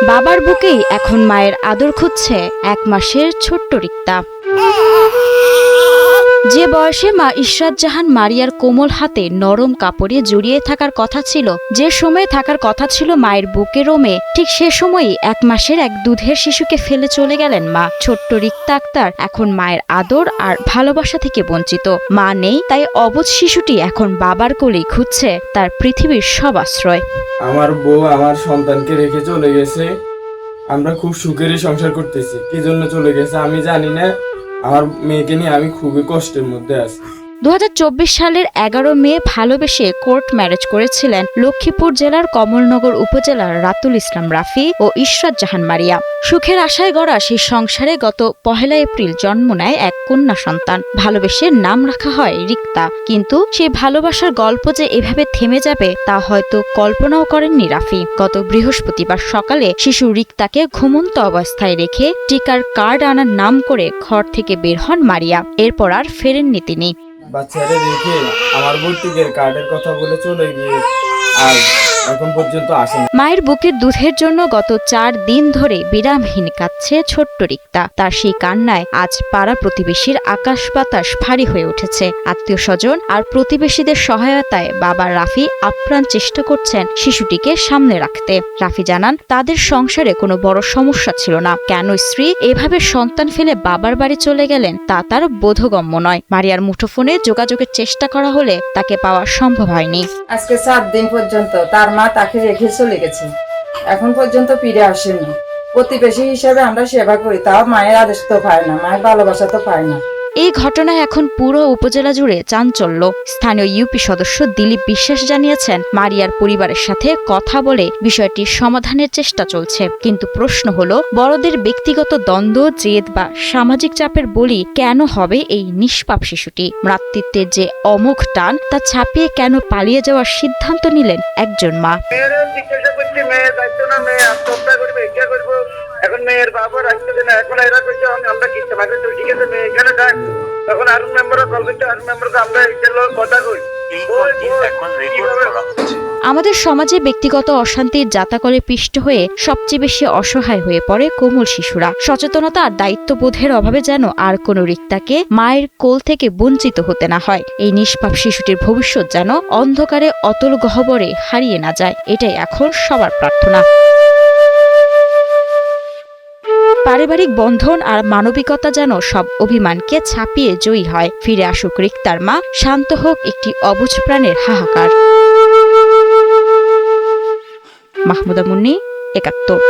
বাবার বুকেই এখন মায়ের আদর খুঁজছে 1 মাসের ছোট্ট রিক্তা। যে বয়সে মা ইশরাত জাহান মারিয়ার কোমল হাতে নরম কাপড়ে জড়িয়ে থাকার কথা ছিল, যে সময়ে থাকার কথা ছিল মায়ের বুকে রোমে, ঠিক সে সময়ই 1 মাসের এক দুধের শিশুকে ফেলে চলে গেলেন মা। ছোট্ট রিক্তা আক্তার এখন মায়ের আদর আর ভালোবাসা থেকে বঞ্চিত। মা নেই, তাই অবুঝ শিশুটি এখন বাবার কোলেই খুঁজছে তার পৃথিবীর সব আশ্রয়। আমার বউ আমার সন্তানকে রেখে চলে গেছে। আমরা খুব সুখেরই সংসার করতেছি, কি জন্য চলে গেছে আমি জানি না। আমার মেয়েকে নিয়ে আমি খুবই কষ্টের মধ্যে আছি। 2024 সালের 11 মে ভালোবেসে কোর্ট ম্যারেজ করেছিলেন লক্ষ্মীপুর জেলার কমলনগর উপজেলার রাতুল ইসলাম রাফি ও ইশরাত জাহান মারিয়া। সুখের আশায় গড়া সেই সংসারে গত 1 এপ্রিল জন্ম নেয় এক কন্যা সন্তান। ভালোবেসে নাম রাখা হয় রিক্তা, কিন্তু সেই ভালোবাসার গল্প যে এভাবে থেমে যাবে তা হয়তো কল্পনাও করেননি রাফি। গত বৃহস্পতিবার সকালে শিশু রিক্তাকে ঘুমন্ত অবস্থায় রেখে টিকার কার্ড আনার নাম করে ঘর থেকে বের হন মারিয়া। এরপর আর ফেরেননি তিনি। বাচ্চারে রেখে আমার ভর্তিকের কার্ডের কথা বলে চলে গিয়ে আর এখন পর্যন্ত আসেনি। মায়ের বুকের দুধের জন্য গত 4 দিন ধরে বিরামহীন কাঁদছে ছোট্ট রিক্তা। তার সেই কান্নায় আজ পাড়া প্রতিবেশীর আকাশ বাতাস ভারী হয়ে উঠেছে। আত্মীয় স্বজন আর প্রতিবেশীদের সহায়তায় বাবা রাফি আপ্রাণ চেষ্টা করছেন শিশুটিকে সামনে রাখতে। রাফি জানান, তাদের সংসারে কোনো বড় সমস্যা ছিল না। কেন স্ত্রী এভাবে সন্তান ফেলে বাবার বাড়ি চলে গেলেন তা তার বোধগম্য নয়। মারিয়ার মুঠোফোনে যোগাযোগের চেষ্টা করা হলে তাকে পাওয়া সম্ভব হয়নি। আজকে 7 দিন পর্যন্ত তার মা তাকে রেখে চলে গেছে, এখন পর্যন্ত ফিরে আসেনি। প্রতিবেশী হিসেবে আমরা সেবা করি, তাও মায়ের আদেশ তো পায় না, মায়ের ভালোবাসা তো পায় না। এই ঘটনায় এখন পুরো উপজেলা জুড়ে চাঞ্চল্য। স্থানীয় ইউপি সদস্য দিলীপ বিশ্বাস জানিয়েছেন, মারিয়ার পরিবারের সাথে কথা বলে বিষয়টির সমাধানের চেষ্টা চলছে। কিন্তু প্রশ্ন হলো, বড়দের ব্যক্তিগত দ্বন্দ্ব, জেদ বা সামাজিক চাপের বলি কেন হবে এই নিষ্পাপ শিশুটি? মাতৃত্বের যে অমোঘ টান তা ছাপিয়ে কেন পালিয়ে যাওয়ার সিদ্ধান্ত নিলেন একজন মা? এখন মেয়ের বাবা রাখতে না, এখন এরা করছে আমরা কিনতে পারি তো, ঠিক আছে মেয়ে এখানে থাক। তখন আরো মেম্বাররা কল করছে, আরো মেম্বারকে আমরা এগুলো কথা কই। আমাদের সমাজে ব্যক্তিগত অশান্তির জাতাকলে পিষ্ট হয়ে সবচেয়ে বেশি অসহায় হয়ে পড়ে কোমল শিশুরা। সচেতনতা আর দায়িত্ববোধের অভাবে যেন আর কোনো রিক্তাকে মায়ের কোল থেকে বঞ্চিত হতে না হয়। এই নিষ্পাপ শিশুটির ভবিষ্যৎ যেন অন্ধকারে অতল গহ্বরে হারিয়ে না যায়, এটাই এখন সবার প্রার্থনা। পারিবারিক বন্ধন আর মানবিকতা যেন সব অভিমানকে ছাপিয়ে জয়ী হয়। ফিরে আসুক রিক্তার মা, শান্ত হোক একটি অবুঝ প্রাণের হাহাকার। মাহমুদা মুন্নি, 71।